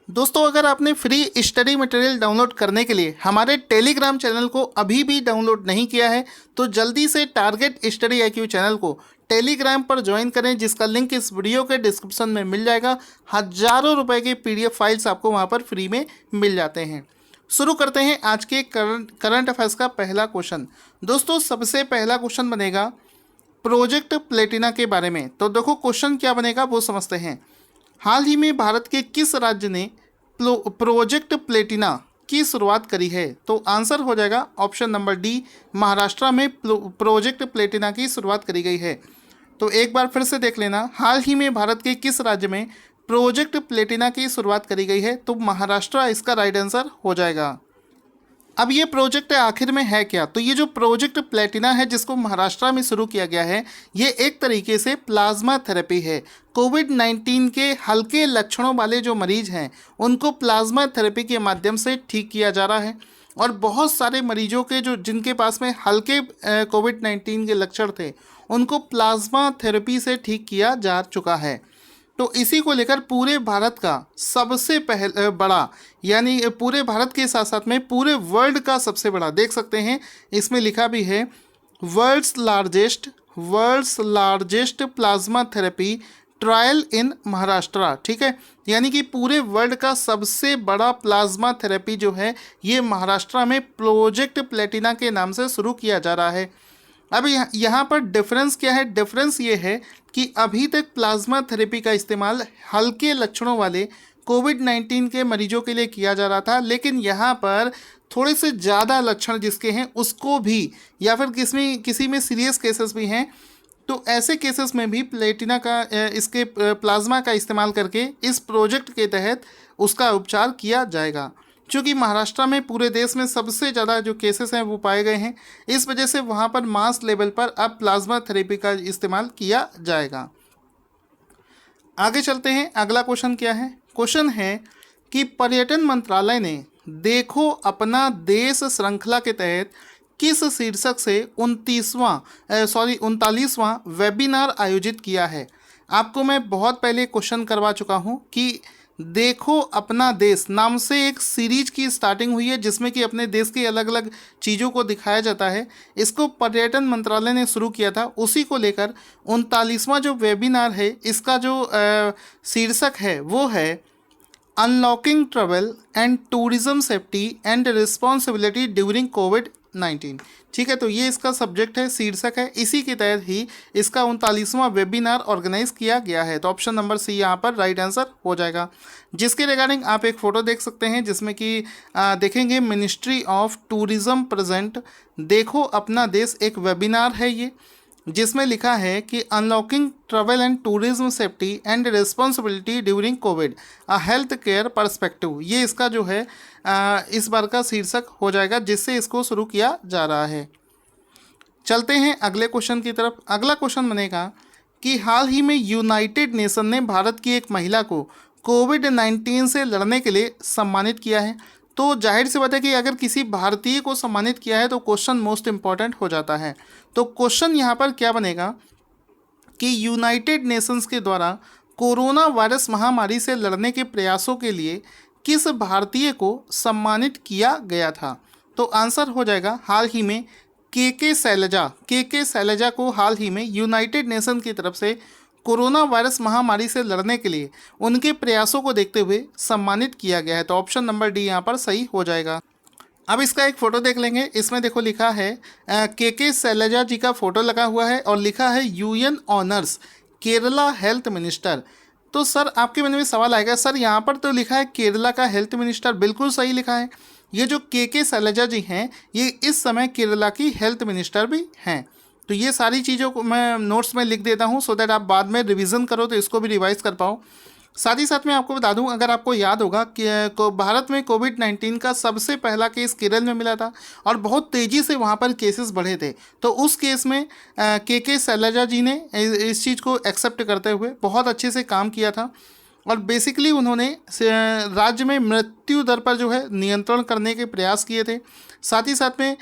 दोस्तों, अगर आपने फ्री स्टडी मटेरियल डाउनलोड करने के लिए हमारे टेलीग्राम चैनल को अभी भी डाउनलोड नहीं किया है तो जल्दी से टारगेट स्टडी IQ चैनल को टेलीग्राम पर ज्वाइन करें, जिसका लिंक इस वीडियो के डिस्क्रिप्शन में मिल जाएगा। हज़ारों रुपए के PDF फाइल्स आपको वहां पर फ्री में मिल जाते हैं। शुरू करते हैं आज के करंट अफेयर्स का पहला क्वेश्चन। दोस्तों, सबसे पहला क्वेश्चन बनेगा प्रोजेक्ट प्लेटिना के बारे में। तो देखो क्वेश्चन क्या बनेगा वो समझते हैं। हाल ही में भारत के किस राज्य ने प्रोजेक्ट प्लेटिना की शुरुआत करी है? तो आंसर हो जाएगा ऑप्शन नंबर डी, महाराष्ट्र में प्रोजेक्ट प्लेटिना की शुरुआत करी गई है। तो एक बार फिर से देख लेना, हाल ही में भारत के किस राज्य में प्रोजेक्ट प्लेटिना की शुरुआत करी गई है? तो महाराष्ट्र इसका राइट आंसर हो जाएगा। अब ये प्रोजेक्ट आखिर में है क्या? तो ये जो प्रोजेक्ट प्लेटिना है जिसको महाराष्ट्र में शुरू किया गया है, ये एक तरीके से प्लाज्मा थेरेपी है। कोविड-19 के हल्के लक्षणों वाले जो मरीज हैं उनको प्लाज्मा थेरेपी के माध्यम से ठीक किया जा रहा है, और बहुत सारे मरीजों के जिनके पास में हल्के कोविड-19 के लक्षण थे उनको प्लाज्मा थेरेपी से ठीक किया जा चुका है। तो इसी को लेकर पूरे भारत का सबसे बड़ा, यानी पूरे भारत के साथ साथ में पूरे वर्ल्ड का सबसे बड़ा, देख सकते हैं इसमें लिखा भी है world's largest plasma therapy trial in Maharashtra. ठीक है, यानी कि पूरे वर्ल्ड का सबसे बड़ा प्लाज्मा थेरेपी जो है ये महाराष्ट्र में प्रोजेक्ट प्लेटिना के नाम से शुरू किया जा रहा है। अब यहाँ पर डिफरेंस क्या है? डिफरेंस ये है कि अभी तक प्लाज्मा थेरेपी का इस्तेमाल हल्के लक्षणों वाले कोविड-19 के मरीजों के लिए किया जा रहा था, लेकिन यहाँ पर थोड़े से ज़्यादा लक्षण जिसके हैं उसको भी, या फिर किसी में सीरियस केसेस भी हैं, तो ऐसे केसेस में भी प्लेटिना का इसके प्लाज्मा का इस्तेमाल करके इस प्रोजेक्ट के तहत उसका उपचार किया जाएगा। क्योंकि महाराष्ट्र में पूरे देश में सबसे ज़्यादा जो केसेस हैं वो पाए गए हैं, इस वजह से वहाँ पर मास लेवल पर अब प्लाज्मा थेरेपी का इस्तेमाल किया जाएगा। आगे चलते हैं, अगला क्वेश्चन क्या है? क्वेश्चन है कि पर्यटन मंत्रालय ने देखो अपना देश श्रृंखला के तहत किस शीर्षक से 39वां वेबिनार आयोजित किया है? आपको मैं बहुत पहले क्वेश्चन करवा चुका हूँ कि देखो अपना देश नाम से एक सीरीज की स्टार्टिंग हुई है जिसमें कि अपने देश की अलग अलग चीज़ों को दिखाया जाता है। इसको पर्यटन मंत्रालय ने शुरू किया था, उसी को लेकर 39वां जो वेबिनार है इसका जो शीर्षक है वो है unlocking travel and tourism safety and responsibility during कोविड-19। ठीक है, तो ये इसका सब्जेक्ट है, शीर्षक है, इसी के तहत ही इसका 39वां वेबिनार ऑर्गेनाइज किया गया है। तो ऑप्शन नंबर सी यहाँ पर राइट आंसर हो जाएगा, जिसके रिगार्डिंग आप एक फ़ोटो देख सकते हैं जिसमें कि देखेंगे मिनिस्ट्री ऑफ टूरिज्म प्रेजेंट देखो अपना देश एक वेबिनार है ये, जिसमें लिखा है कि unlocking travel and tourism safety and responsibility during Covid a health care perspective. ये इसका जो है इस बार का शीर्षक हो जाएगा जिससे इसको शुरू किया जा रहा है। चलते हैं अगले क्वेश्चन की तरफ। अगला क्वेश्चन बनेगा कि हाल ही में यूनाइटेड नेशन ने भारत की एक महिला को कोविड-19 से लड़ने के लिए सम्मानित किया है। तो जाहिर सी बात है कि अगर किसी भारतीय को सम्मानित किया है तो क्वेश्चन मोस्ट इम्पॉर्टेंट हो जाता है। तो क्वेश्चन यहाँ पर क्या बनेगा कि यूनाइटेड नेशंस के द्वारा कोरोना वायरस महामारी से लड़ने के प्रयासों के लिए किस भारतीय को सम्मानित किया गया था? तो आंसर हो जाएगा हाल ही में के शैलजा को हाल ही में यूनाइटेड नेशन की तरफ से कोरोना वायरस महामारी से लड़ने के लिए उनके प्रयासों को देखते हुए सम्मानित किया गया है। तो ऑप्शन नंबर डी यहाँ पर सही हो जाएगा। अब इसका एक फ़ोटो देख लेंगे, इसमें देखो लिखा है के शैलजा जी का फ़ोटो लगा हुआ है और लिखा है UN honours Kerala health minister. तो सर आपके मन में सवाल आएगा, सर यहाँ पर तो लिखा है केरला का हेल्थ मिनिस्टर, बिल्कुल सही लिखा है। ये जो के शैलजा जी हैं ये इस समय केरला की हेल्थ मिनिस्टर भी हैं। तो ये सारी चीज़ों को मैं नोट्स में लिख देता हूँ सो दैट आप बाद में रिवीजन करो तो इसको भी रिवाइज कर पाओ। साथ ही साथ मैं आपको बता दूं, अगर आपको याद होगा कि भारत में कोविड-19 का सबसे पहला केस केरल में मिला था और बहुत तेज़ी से वहां पर केसेस बढ़े थे। तो उस केस में के शैलजा जी ने इस चीज़ को एक्सेप्ट करते हुए बहुत अच्छे से काम किया था और बेसिकली उन्होंने राज्य में मृत्यु दर पर जो है नियंत्रण करने के प्रयास किए थे। साथ ही साथ में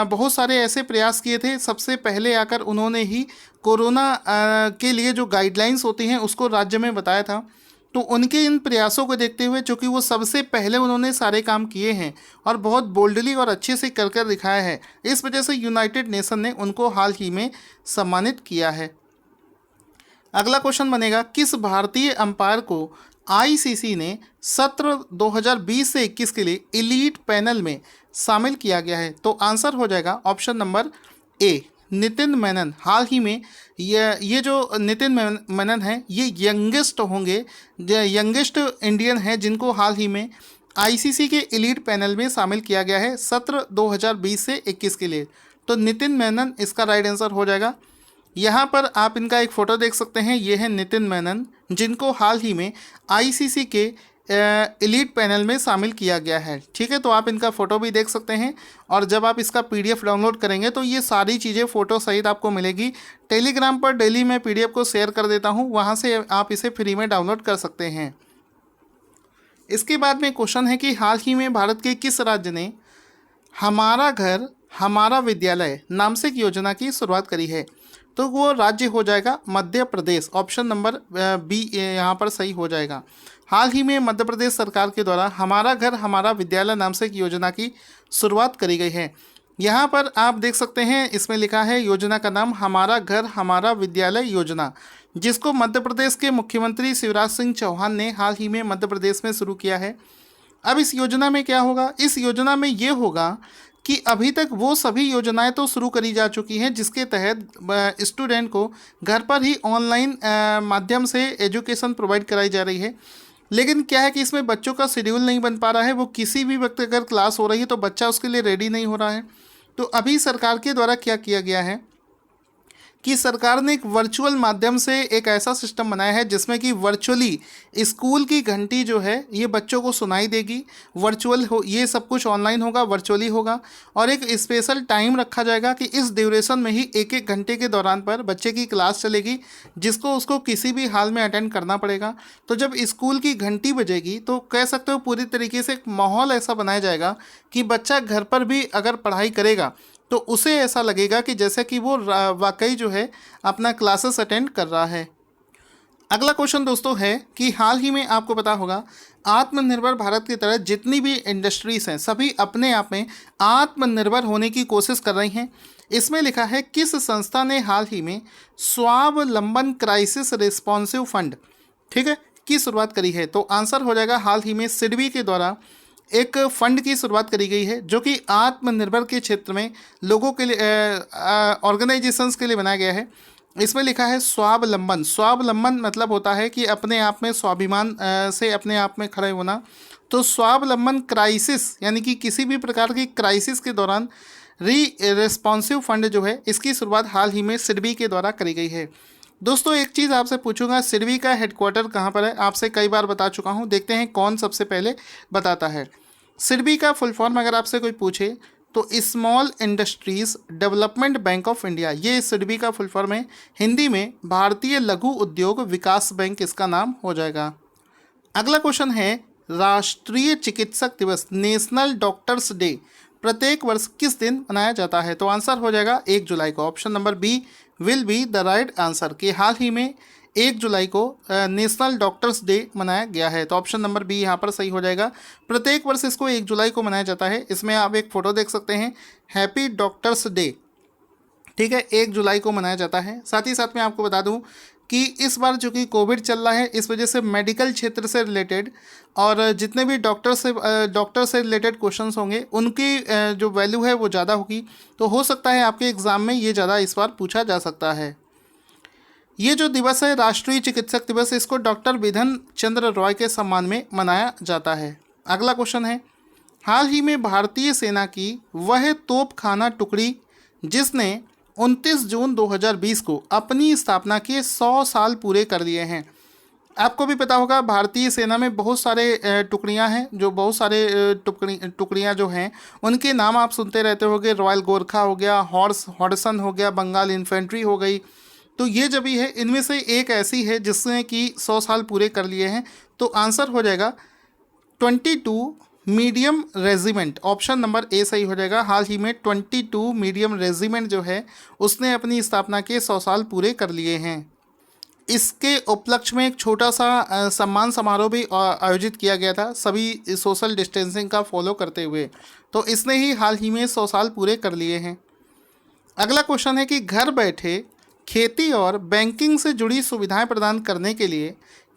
बहुत सारे ऐसे प्रयास किए थे, सबसे पहले आकर उन्होंने ही कोरोना के लिए जो गाइडलाइंस होती हैं उसको राज्य में बताया था। तो उनके इन प्रयासों को देखते हुए, चूँकि वो सबसे पहले उन्होंने सारे काम किए हैं और बहुत बोल्डली और अच्छे से कर कर दिखाया है, इस वजह से यूनाइटेड नेशन ने उनको हाल ही में सम्मानित किया है। अगला क्वेश्चन बनेगा, किस भारतीय अंपायर को आईसीसी ने सत्र 2020 से 21 के लिए एलीट पैनल में शामिल किया गया है? तो आंसर हो जाएगा option number A, Nitin Menon. हाल ही में ये जो नितिन मेनन है, ये यंगेस्ट होंगे, यंगेस्ट इंडियन हैं जिनको हाल ही में आईसीसी के एलीट पैनल में शामिल किया गया है सत्र 2020 से 21 के लिए। तो नितिन मेनन इसका राइट आंसर हो जाएगा। यहाँ पर आप इनका एक फ़ोटो देख सकते हैं, ये है नितिन मेनन, जिनको हाल ही में आईसीसी के एलीट पैनल में शामिल किया गया है। ठीक है, तो आप इनका फ़ोटो भी देख सकते हैं, और जब आप इसका पीडीएफ डाउनलोड करेंगे तो ये सारी चीज़ें फ़ोटो सहित आपको मिलेगी। टेलीग्राम पर डेली मैं पीडीएफ को शेयर कर देता हूँ, वहाँ से आप इसे फ्री में डाउनलोड कर सकते हैं। इसके बाद में क्वेश्चन है कि हाल ही में भारत के किस राज्य ने हमारा घर हमारा विद्यालय नाम से एक योजना की शुरुआत करी है? तो वो राज्य हो जाएगा Madhya Pradesh. Option number B यहाँ पर सही हो जाएगा। हाल ही में मध्य प्रदेश सरकार के द्वारा हमारा घर हमारा विद्यालय नाम से एक योजना की शुरुआत करी गई है। यहाँ पर आप देख सकते हैं, इसमें लिखा है योजना का नाम हमारा घर हमारा विद्यालय योजना, जिसको मध्य प्रदेश के मुख्यमंत्री शिवराज सिंह चौहान ने हाल ही में मध्य प्रदेश में शुरू किया है। अब इस योजना में क्या होगा? इस योजना में ये होगा कि अभी तक वो सभी योजनाएं तो शुरू करी जा चुकी हैं जिसके तहत स्टूडेंट को घर पर ही ऑनलाइन माध्यम से एजुकेशन प्रोवाइड कराई जा रही है। लेकिन क्या है कि इसमें बच्चों का शेड्यूल नहीं बन पा रहा है। वो किसी भी वक्त अगर क्लास हो रही है तो बच्चा उसके लिए रेडी नहीं हो रहा है। तो अभी सरकार के द्वारा क्या किया गया है कि सरकार ने एक वर्चुअल माध्यम से एक ऐसा सिस्टम बनाया है जिसमें कि वर्चुअली स्कूल की घंटी जो है ये बच्चों को सुनाई देगी। वर्चुअल हो, ये सब कुछ ऑनलाइन होगा, वर्चुअली होगा, और एक स्पेशल टाइम रखा जाएगा कि इस ड्यूरेशन में ही एक एक घंटे के दौरान पर बच्चे की क्लास चलेगी, जिसको उसको किसी भी हाल में अटेंड करना पड़ेगा। तो जब स्कूल की घंटी बजेगी तो कह सकते हो पूरी तरीके से एक माहौल ऐसा बनाया जाएगा कि बच्चा घर पर भी अगर पढ़ाई करेगा तो उसे ऐसा लगेगा कि जैसे कि वो वाकई जो है अपना क्लासेस अटेंड कर रहा है। अगला क्वेश्चन दोस्तों है कि हाल ही में आपको पता होगा आत्मनिर्भर भारत की तरह जितनी भी इंडस्ट्रीज़ हैं सभी अपने आप में आत्मनिर्भर होने की कोशिश कर रही हैं। इसमें लिखा है किस संस्था ने हाल ही में स्वावलंबन क्राइसिस रिस्पॉन्सिव फंड, ठीक है, की शुरुआत करी है? तो आंसर हो जाएगा हाल ही में सिडबी के द्वारा एक फ़ंड की शुरुआत करी गई है जो कि आत्मनिर्भर के क्षेत्र में लोगों के लिए ऑर्गेनाइजेशंस के लिए बनाया गया है। इसमें लिखा है स्वावलंबन। स्वावलंबन मतलब होता है कि अपने आप में स्वाभिमान से अपने आप में खड़े होना। तो स्वावलंबन क्राइसिस यानी कि किसी भी प्रकार की क्राइसिस के दौरान रिस्पॉन्सिव फंड जो है इसकी शुरुआत हाल ही में सिडबी के द्वारा करी गई है। दोस्तों एक चीज़ आपसे पूछूंगा, सिडबी का हेडक्वार्टर कहाँ पर है? आपसे कई बार बता चुका हूँ, देखते हैं कौन सबसे पहले बताता है। सिडबी का फुल फॉर्म अगर आपसे कोई पूछे तो small industries development bank of India, ये सिडबी का फुल फॉर्म है। हिंदी में भारतीय लघु उद्योग विकास बैंक इसका नाम हो जाएगा। अगला क्वेश्चन है राष्ट्रीय चिकित्सक दिवस नेशनल डॉक्टर्स डे प्रत्येक वर्ष किस दिन मनाया जाता है? तो आंसर हो जाएगा 1 जुलाई को। Option number B will be the right answer कि हाल ही में 1 जुलाई को नेशनल डॉक्टर्स डे मनाया गया है। तो ऑप्शन नंबर बी यहाँ पर सही हो जाएगा। प्रत्येक वर्ष इसको 1 जुलाई को मनाया जाता है। इसमें आप एक फ़ोटो देख सकते हैं, हैप्पी डॉक्टर्स डे, ठीक है, 1 जुलाई को मनाया जाता है। साथ ही साथ मैं आपको बता दूं कि इस बार जो कि कोविड चल रहा है इस वजह से मेडिकल क्षेत्र से रिलेटेड और जितने भी डॉक्टर से रिलेटेड क्वेश्चंस होंगे उनकी जो वैल्यू है वो ज़्यादा होगी। तो हो सकता है आपके एग्ज़ाम में ये ज़्यादा इस बार पूछा जा सकता है। ये जो दिवस है राष्ट्रीय चिकित्सक दिवस, इसको डॉक्टर बिधन चंद्र रॉय के सम्मान में मनाया जाता है। अगला क्वेश्चन है हाल ही में भारतीय सेना की वह तोपखाना टुकड़ी जिसने 29 जून 2020 को अपनी स्थापना के 100 साल पूरे कर लिए हैं। आपको भी पता होगा भारतीय सेना में बहुत सारे टुकड़ियां हैं, जो बहुत सारे टुकड़ियां जो हैं उनके नाम आप सुनते रहते होंगे। रॉयल गोरखा हो गया, हॉडसन हो गया, बंगाल इन्फेंट्री हो गई। तो ये जब भी है इनमें से एक ऐसी है जिसने कि 100 साल पूरे कर लिए हैं। तो आंसर हो जाएगा 22 मीडियम रेजिमेंट। ऑप्शन नंबर ए सही हो जाएगा। हाल ही में 22 मीडियम रेजिमेंट जो है उसने अपनी स्थापना के 100 साल पूरे कर लिए हैं। इसके उपलक्ष्य में एक छोटा सा सम्मान समारोह भी आयोजित किया गया था, सभी सोशल डिस्टेंसिंग का फॉलो करते हुए। तो इसने ही हाल ही में 100 साल पूरे कर लिए हैं। अगला क्वेश्चन है कि घर बैठे खेती और बैंकिंग से जुड़ी सुविधाएं प्रदान करने के लिए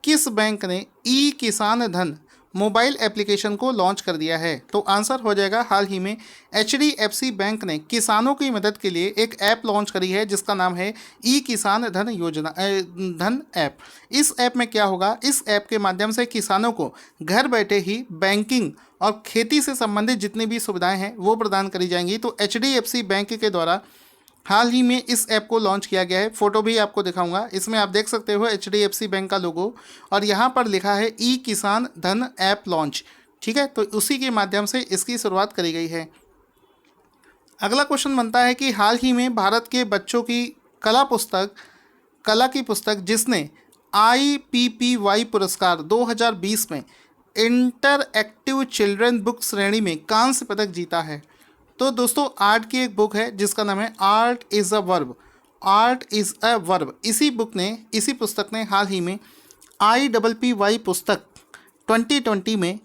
किस बैंक ने ई किसान धन मोबाइल एप्लीकेशन को लॉन्च कर दिया है? तो आंसर हो जाएगा हाल ही में HDFC बैंक ने किसानों की मदद के लिए एक ऐप लॉन्च करी है जिसका नाम है ई किसान धन योजना धन ऐप। इस ऐप में क्या होगा, इस ऐप के माध्यम से किसानों को घर बैठे ही बैंकिंग और खेती से संबंधित जितनी भी सुविधाएं हैं वो प्रदान करी जाएंगी। तो HDFC बैंक के द्वारा हाल ही में इस ऐप को लॉन्च किया गया है। फोटो भी आपको दिखाऊंगा, इसमें आप देख सकते हो HDFC बैंक का लोगो और यहाँ पर लिखा है ई किसान धन ऐप लॉन्च। ठीक है, तो उसी के माध्यम से इसकी शुरुआत करी गई है। अगला क्वेश्चन बनता है कि हाल ही में भारत के बच्चों की कला की पुस्तक जिसने IPPY पुरस्कार 2020 में इंटरएक्टिव चिल्ड्रन बुक श्रेणी में कांस्य पदक जीता है। तो दोस्तों आर्ट की एक बुक है जिसका नाम है आर्ट इज़ अ वर्ब। इसी पुस्तक ने हाल ही में IPPY पुस्तक 2020 में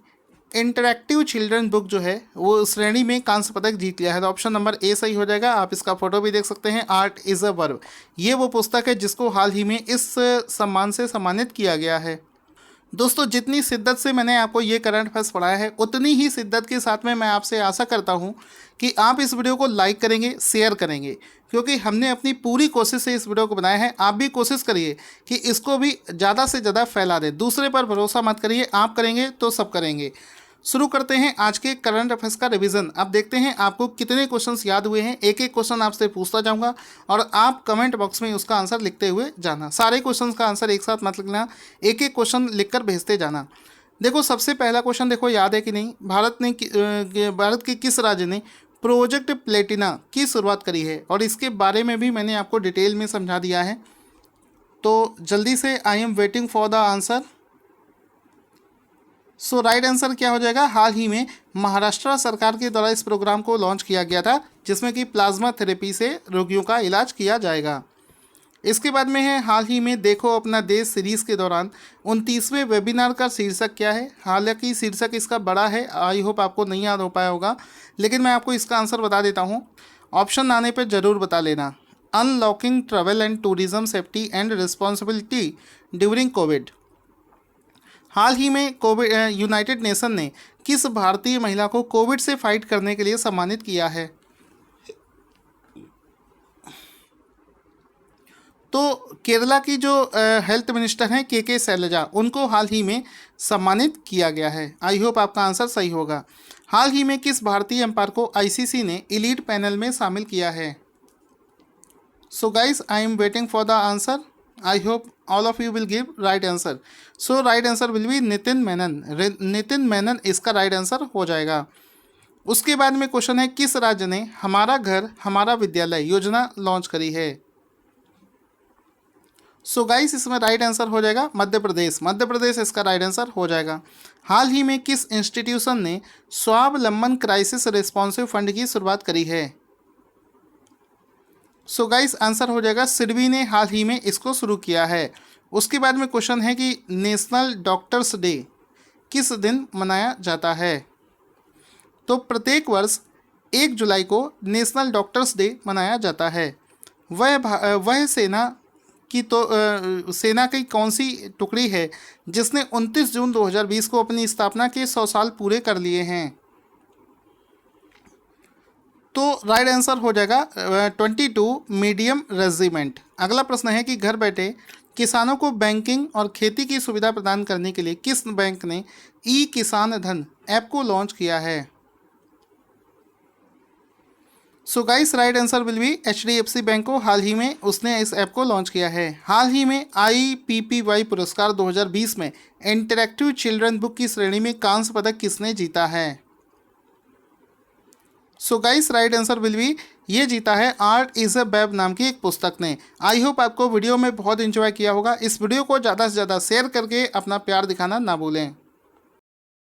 इंटरैक्टिव चिल्ड्रन बुक जो है वो श्रेणी में कांस्य पदक जीत लिया है। तो ऑप्शन नंबर ए सही हो जाएगा। आप इसका फोटो भी देख सकते हैं, आर्ट इज़ अ वर्ब। ये वो पुस्तक है जिसको हाल ही में इस सम्मान से सम्मानित किया गया है। दोस्तों जितनी शिद्दत से मैंने आपको ये करंट अफेयर्स पढ़ाया है उतनी ही शिद्दत के साथ में मैं आपसे आशा करता हूँ कि आप इस वीडियो को लाइक करेंगे, शेयर करेंगे, क्योंकि हमने अपनी पूरी कोशिश से इस वीडियो को बनाया है। आप भी कोशिश करिए कि इसको भी ज़्यादा से ज़्यादा फैला दें। दूसरे पर भरोसा मत करिए, आप करेंगे तो सब करेंगे। शुरू करते हैं आज के करंट अफेयर्स का रिवीजन। अब देखते हैं आपको कितने क्वेश्चंस याद हुए हैं। एक एक क्वेश्चन आपसे पूछता जाऊंगा और आप कमेंट बॉक्स में उसका आंसर लिखते हुए जाना। सारे क्वेश्चंस का आंसर एक साथ मत लिखना, एक एक क्वेश्चन लिखकर भेजते जाना। देखो सबसे पहला क्वेश्चन देखो याद है कि नहीं, भारत के किस राज्य ने प्रोजेक्ट प्लेटिना की शुरुआत करी है? और इसके बारे में भी मैंने आपको डिटेल में समझा दिया है। तो जल्दी से I am waiting for the answer. So right answer क्या हो जाएगा? हाल ही में महाराष्ट्र सरकार के द्वारा इस प्रोग्राम को लॉन्च किया गया था जिसमें कि प्लाज्मा थेरेपी से रोगियों का इलाज किया जाएगा। इसके बाद में है हाल ही में देखो अपना देश सीरीज़ के दौरान 29वें वेबिनार का शीर्षक क्या है? हालांकि शीर्षक इसका बड़ा है, आई होप आपको नहीं याद हो पाया होगा, लेकिन मैं आपको इसका आंसर बता देता हूँ। ऑप्शन आने पर ज़रूर बता लेना। Unlocking travel and tourism safety and responsibility during COVID. हाल ही में यूनाइटेड नेशन ने किस भारतीय महिला को कोविड से फाइट करने के लिए सम्मानित किया है? तो केरला की जो हेल्थ मिनिस्टर हैं के शैलजा, उनको हाल ही में सम्मानित किया गया है। आई होप आपका आंसर सही होगा। हाल ही में किस भारतीय एम्पायर को ICC ने एलीट पैनल में शामिल किया है? So guys I am waiting for the answer. I hope all of you will give right answer. So right answer will be Nitin Menon. Nitin Menon इसका राइट आंसर हो जाएगा। उसके बाद में क्वेश्चन है किस राज्य ने हमारा घर हमारा विद्यालय योजना लॉन्च करी है? सो गाइस इसमें राइट आंसर हो जाएगा मध्य प्रदेश इसका राइट आंसर हो जाएगा। हाल ही में किस इंस्टीट्यूशन ने स्वावलंबन क्राइसिस रिस्पॉन्सिव फंड की शुरुआत करी है? सो गाइस आंसर हो जाएगा सिडबी ने हाल ही में इसको शुरू किया है। उसके बाद में क्वेश्चन है कि नेशनल डॉक्टर्स डे किस दिन मनाया जाता है? तो प्रत्येक वर्ष 1 जुलाई को नेशनल डॉक्टर्स डे मनाया जाता है। वह सेना की कौन सी टुकड़ी है जिसने 29 जून 2020 को अपनी स्थापना के 100 साल पूरे कर लिए हैं? तो राइट आंसर हो जाएगा 22 मीडियम रेजिमेंट। अगला प्रश्न है कि घर बैठे किसानों को बैंकिंग और खेती की सुविधा प्रदान करने के लिए किस बैंक ने ई किसान धन ऐप को लॉन्च किया है? So guys right answer will be HDFC bank को हाल ही में उसने इस ऐप को लॉन्च किया है। हाल ही में IPPY पुरस्कार 2020 में इंटरैक्टिव चिल्ड्रन बुक की श्रेणी में कांस्य पदक किसने जीता है? So guys right answer will be ये जीता है आर्ट इज़ अ वेब नाम की एक पुस्तक ने। आई होप आपको वीडियो में बहुत एंजॉय किया होगा। इस वीडियो को ज़्यादा से ज़्यादा शेयर करके अपना प्यार दिखाना ना भूलें।